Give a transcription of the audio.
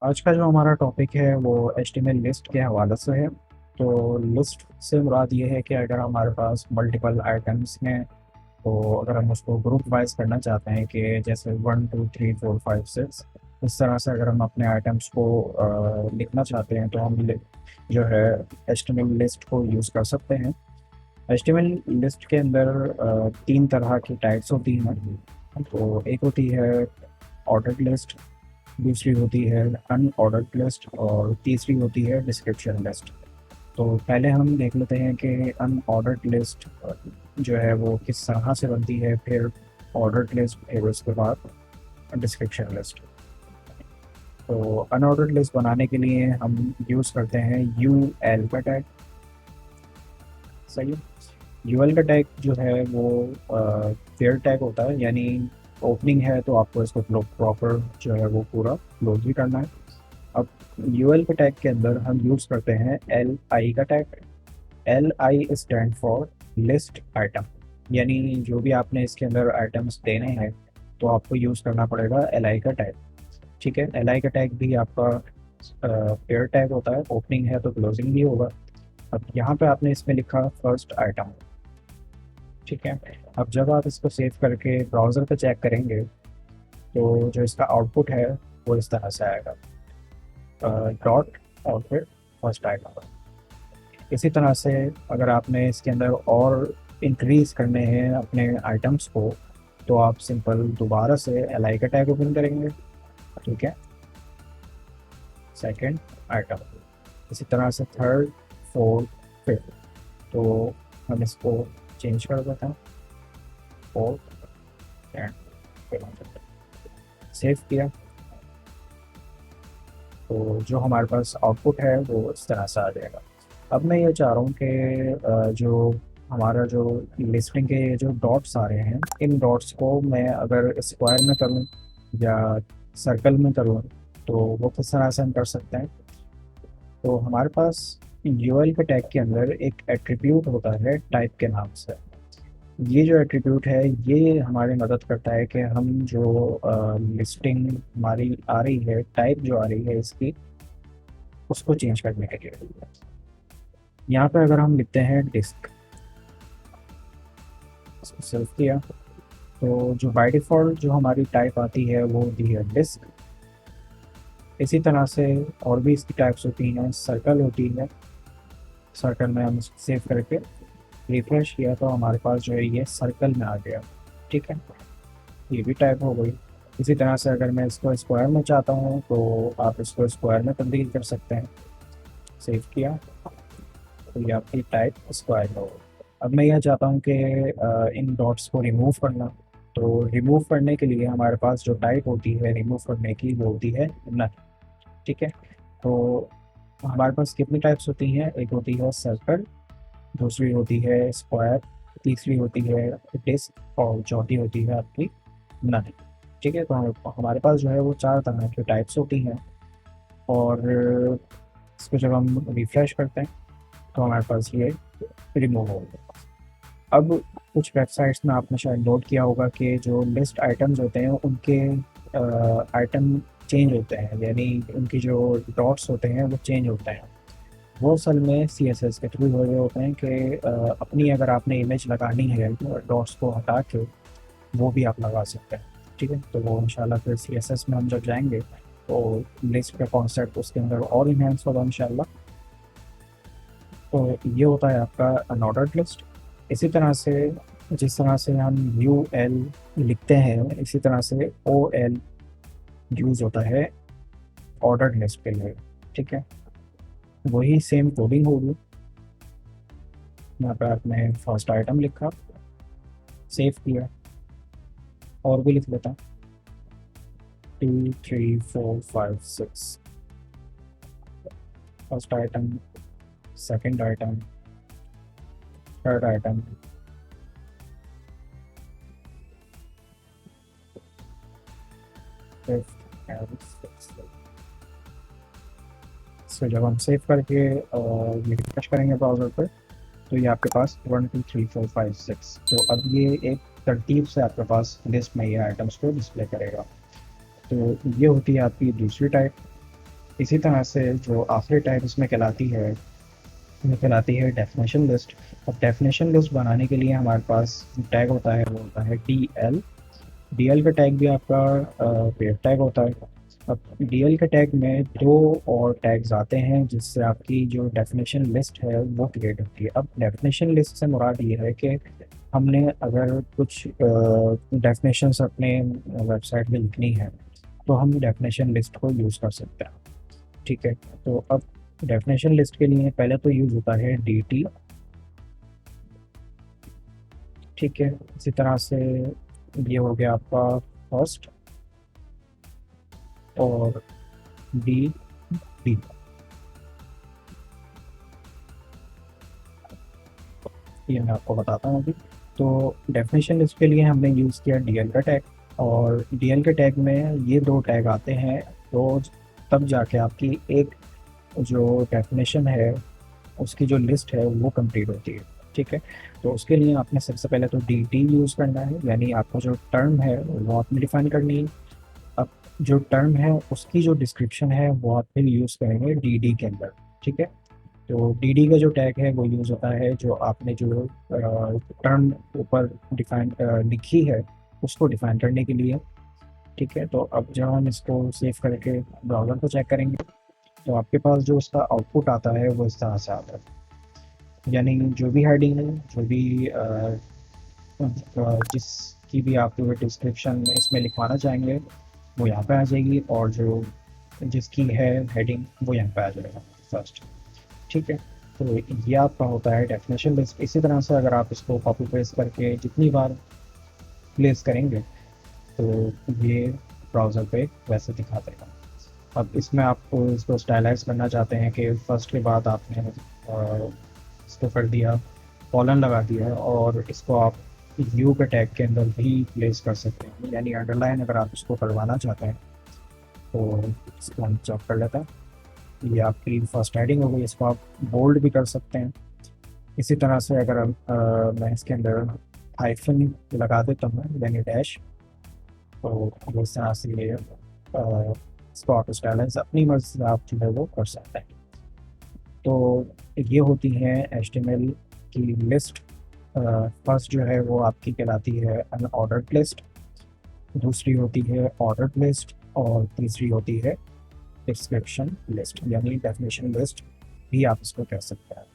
आज का जो हमारा टॉपिक है वो HTML लिस्ट के हवाले से है। तो लिस्ट से मुराद ये है कि अगर हमारे पास मल्टीपल आइटम्स हैं तो अगर हम उसको ग्रुप वाइज करना चाहते हैं कि जैसे 1 2 3 4 5 6 इस तरह से अगर हम अपने आइटम्स को लिखना चाहते हैं तो हम जो है HTML लिस्ट को यूज़ कर सकते हैं। HTML लिस्ट के अंदर तीन तरह की टाइप्स होती हैं। तो एक होती है ऑर्डर्ड लिस्ट, दूसरी होती है अनऑर्डर्ड लिस्ट और तीसरी होती है डिस्क्रिप्शन लिस्ट। तो पहले हम देख लेते हैं कि अनऑर्डर्ड लिस्ट जो है वो किस तरह से बनती है, फिर ऑर्डर्ड लिस्ट, फिर उसके बाद डिस्क्रिप्शन लिस्ट। तो अनऑर्डर्ड लिस्ट बनाने के लिए हम यूज़ करते हैं यू एल का टैग। सही है। यू एल का टैग जो है वो फेयर टैग होता है, यानी ओपनिंग है तो आपको इसको प्रॉपर जो है वो पूरा क्लोज भी करना है। अब यूएल के टैग के अंदर हम यूज़ करते हैं एल आई का tag. L I stand for list item, यानी जो भी आपने इसके अंदर आइटम्स देने हैं तो आपको यूज़ करना पड़ेगा एल आई का टैग। ठीक है। एल आई का टैग भी आपका पेयर टैग होता है, ओपनिंग है तो क्लोजिंग भी होगा। अब यहाँ पे आपने इसमें लिखा फर्स्ट आइटम। ठीक है। अब जब आप इसको सेव करके ब्राउज़र पे चेक करेंगे तो जो इसका आउटपुट है वो इस तरह से आएगा, डॉट और फिर फर्स्ट आइटम। इसी तरह से अगर आपने इसके अंदर और इंक्रीज करने हैं अपने आइटम्स को तो आप सिंपल दोबारा से एल आई का टैग ओपन करेंगे। ठीक है। सेकंड आइटम, इसी तरह से थर्ड, फोर्थ, फिफ्थ। तो हम इसको चेंज कर देते हैं, फोर्थ एंड फिफ्थ। सेव किया तो जो हमारे पास आउटपुट है वो इस तरह से आ जाएगा। अब मैं ये चाह रहा हूँ कि जो हमारा जो लिस्टिंग के जो डॉट्स आ रहे हैं, इन डॉट्स को मैं अगर स्क्वायर में करूँ या सर्कल में करूँ तो वो किस तरह से हम कर सकते हैं। तो हमारे पास यूएल के टैग के अंदर एक एट्रीब्यूट होता है टाइप के नाम से। ये जो एट्रीब्यूट है ये हमारी मदद करता है कि हम जो लिस्टिंग हमारी आ रही है, टाइप जो आ रही है इसकी, उसको चेंज करने के लिए। यहाँ पे अगर हम लिखते हैं डिस्क, इसको सेव किया तो जो बाय डिफ़ॉल्ट जो हमारी टाइप आती है वो होती है डिस्क। इसी तरह से और भी इसकी टाइप्स होती हैं, सर्कल होती है। सर्कल में हम इसको सेव करके रिफ्रेश किया तो हमारे पास जो है ये सर्कल में आ गया। ठीक है। ये भी टाइप हो गई। इसी तरह से अगर मैं इसको स्क्वायर में चाहता हूँ तो आप इसको स्क्वायर में तब्दील कर सकते हैं। सेव किया तो ये आपकी टाइप स्क्वायर में हो गई। अब मैं यह चाहता हूँ कि इन डॉट्स को रिमूव करना। तो रिमूव करने के लिए हमारे पास जो टाइप होती है रिमूव करने की वो होती है नल। ठीक है। तो हमारे पास कितनी टाइप्स होती हैं, एक होती है सर्कल, दूसरी होती है स्क्वायर, तीसरी होती है डिस्क और चौथी होती है आपकी नल। ठीक है। तो हमारे पास जो है वो चार तरह की टाइप्स होती हैं। और इसको जब हम रिफ्रेश करते हैं तो हमारे पास ये रिमूव हो गया। अब कुछ वेबसाइट्स में आपने शायद नोट किया होगा कि जो लिस्ट आइटम्स होते हैं उनके आइटम चेंज होते हैं, यानी उनकी जो डॉट्स होते हैं वो चेंज होते हैं। वो असल में CSS के थ्रू हो रहे होते हैं कि अपनी अगर आपने इमेज लगानी है डॉट्स को हटा के वो भी आप लगा सकते हैं। ठीक है। तो वो इंशाल्लाह फिर CSS में हम जब जाएंगे तो लिस्ट का कॉन्सेप्ट उसके अंदर और इन्हेंस होगा इंशाल्लाह। तो ये होता है आपका अनऑर्डर्ड लिस्ट। इसी तरह से जिस तरह से हम यू एल लिखते हैं इसी तरह से ओ एल यूज़ होता है ऑर्डर्ड लिस्ट के लिए। ठीक है। वही सेम कोडिंग होगी। यहाँ पर आपने फर्स्ट आइटम लिखा, सेव किया, और भी लिख लेता 2 3 4 5 6। First item, second item, third item, fifth and sixth. इसको जब हम सेव करके ये रिफ्रेश करेंगे ब्राउज़र पर तो ये आपके पास 1 2 3 4 5 6, तो अब ये एक तरतीब से आपके पास लिस्ट में ये आइटम्स को डिस्प्ले करेगा। तो ये होती है आपकी दूसरी टाइप। इसी तरह से जो आखिरी टाइप इसमें कहलाती है, ये कहलाती है डेफिनेशन लिस्ट। अब डेफिनेशन लिस्ट बनाने के लिए हमारे पास टैग होता है, वो होता है डी एल। डी एल का टैग भी आपका पेड टैग होता है। अब डी एल के टैग में दो और टैग्स आते हैं जिससे आपकी जो डेफिनेशन लिस्ट है वो क्रिएट होती है। अब डेफिनेशन लिस्ट से मुराद ये है कि हमने अगर कुछ डेफिनेशंस अपने वेबसाइट में लिखनी है तो हम डेफिनेशन लिस्ट को यूज़ कर सकते हैं। ठीक है, तो अब डेफिनेशन लिस्ट के लिए पहले तो यूज़ होता है डी टी। ठीक है, इसी तरह से ये हो गया आपका फर्स्ट, और डी डी। ये मैं आपको बताता हूँ अभी। तो डेफिनेशन लिस्ट के लिए हमने यूज़ किया डीएल का टैग, और डीएल के टैग में ये दो टैग आते हैं, तो तब जाके आपकी एक जो डेफिनेशन है उसकी जो लिस्ट है वो कंप्लीट होती है। ठीक है, तो उसके लिए आपने सबसे पहले तो डी टी यूज़ करना है, यानी आपको जो टर्म है वो आपने डिफाइन करनी है। अब जो टर्म है उसकी जो डिस्क्रिप्शन है वो आप फिर यूज़ करेंगे डी डी के अंदर। ठीक है, तो डी डी का जो टैग है वो यूज़ होता है जो आपने जो टर्म ऊपर डिफाइन लिखी है उसको डिफाइन करने के लिए। ठीक है, तो अब जब हम इसको सेव करके ब्राउज़र को चेक करेंगे तो आपके पास जो उसका आउटपुट आता है वो इस तरह से आता है। यानी जो भी हेडिंग है, जो भी जिसकी भी आप डिस्क्रिप्शन इसमें लिखवाना चाहेंगे वो यहाँ पे आ जाएगी, और जो जिसकी है हेडिंग वो यहाँ पे आ जाएगा फर्स्ट। ठीक है, तो ये आपका होता है डेफिनेशन लिस्ट। इसी तरह से अगर आप इसको कॉपी पेस्ट करके जितनी बार प्लेस करेंगे तो ये ब्राउज़र पे वैसे दिखा देगा। अब इसमें आपको इसको स्टाइलाइज करना चाहते हैं कि फर्स्ट के बाद आपने इसको कर दिया, कॉलन लगा दिया, और इसको आप यू के टैग के अंदर भी प्लेस कर सकते हैं, यानी अंडरलाइन अगर आप इसको करवाना चाहते हैं तो इसको हम चेक कर लेते हैं। ये आपकी फर्स्ट हेडिंग हो गई, इसको आप बोल्ड भी कर सकते हैं। इसी तरह से अगर मैं इसके अंदर हाइफन लगा देता हूँ यानी डैश, तो इस तरह से ये इसको ऑटो स्टाइलाइज अपनी मर्जी से आप जो है वो कर सकते हैं। तो ये होती है HTML की लिस्ट। फर्स्ट जो है वो आपकी कहलाती है अनऑर्डर्ड लिस्ट, दूसरी होती है ऑर्डर्ड लिस्ट, और तीसरी होती है डिस्क्रिप्शन लिस्ट यानी डेफिनेशन लिस्ट भी आप इसको कह सकते हैं।